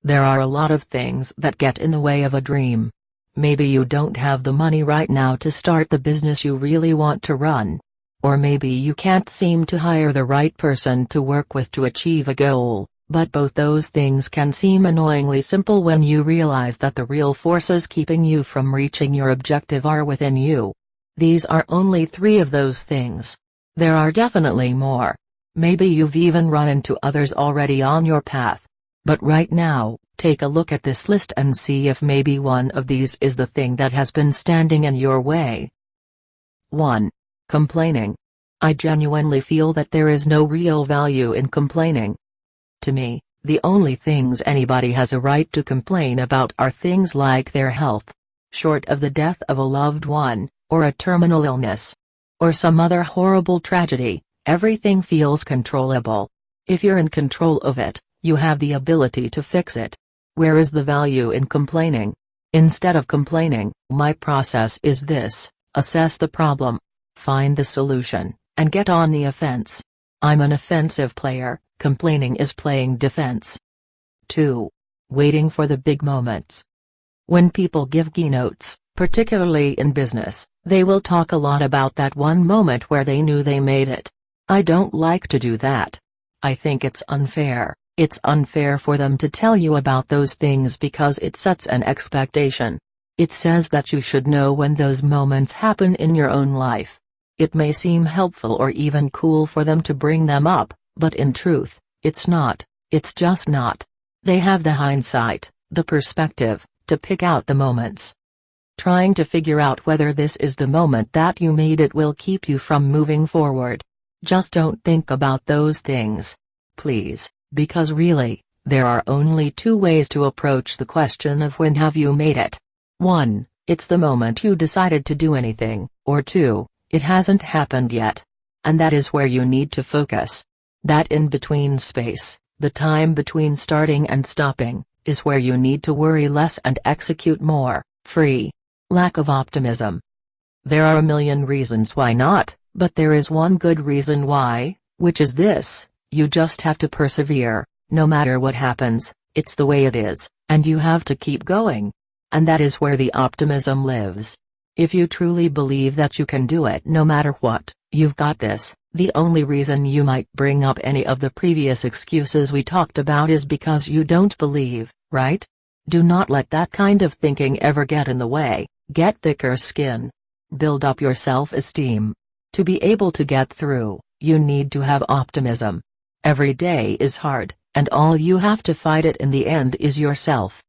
There are a lot of things that get in the way of a dream. Maybe you don't have the money right now to start the business you really want to run. Or maybe you can't seem to hire the right person to work with to achieve a goal, but both those things can seem annoyingly simple when you realize that the real forces keeping you from reaching your objective are within you. These are only 3 of those things. There are definitely more. Maybe you've even run into others already on your path. But right now, take a look at this list and see if maybe one of these is the thing that has been standing in your way. 1. Complaining. I genuinely feel that there is no real value in complaining. To me, the only things anybody has a right to complain about are things like their health. Short of the death of a loved one, or a terminal illness, or some other horrible tragedy, everything feels controllable. If you're in control of it, you have the ability to fix it. Where is the value in complaining? Instead of complaining, my process is this: assess the problem, find the solution, and get on the offense. I'm an offensive player, complaining is playing defense. 2. Waiting for the big moments. When people give keynotes, particularly in business, they will talk a lot about that one moment where they knew they made it. I don't like to do that. I think it's unfair. It's unfair for them to tell you about those things because it sets an expectation. It says that you should know when those moments happen in your own life. It may seem helpful or even cool for them to bring them up, but in truth, it's not. It's just not. They have the hindsight, the perspective, to pick out the moments. Trying to figure out whether this is the moment that you made it will keep you from moving forward. Just don't think about those things. Please, because really, there are only 2 ways to approach the question of when have you made it. 1. It's the moment you decided to do anything, or 2. It hasn't happened yet. And that is where you need to focus. That in-between space, the time between starting and stopping, is where you need to worry less and execute more. Free. Lack of optimism. There are a million reasons why not, but there is one good reason why, which is this: you just have to persevere. No matter what happens, it's the way it is, and you have to keep going. And that is where the optimism lives. If you truly believe that you can do it no matter what, you've got this. The only reason you might bring up any of the previous excuses we talked about is because you don't believe, right? Do not let that kind of thinking ever get in the way. Get thicker skin. Build up your self-esteem. To be able to get through, you need to have optimism. Every day is hard, and all you have to fight it in the end is yourself.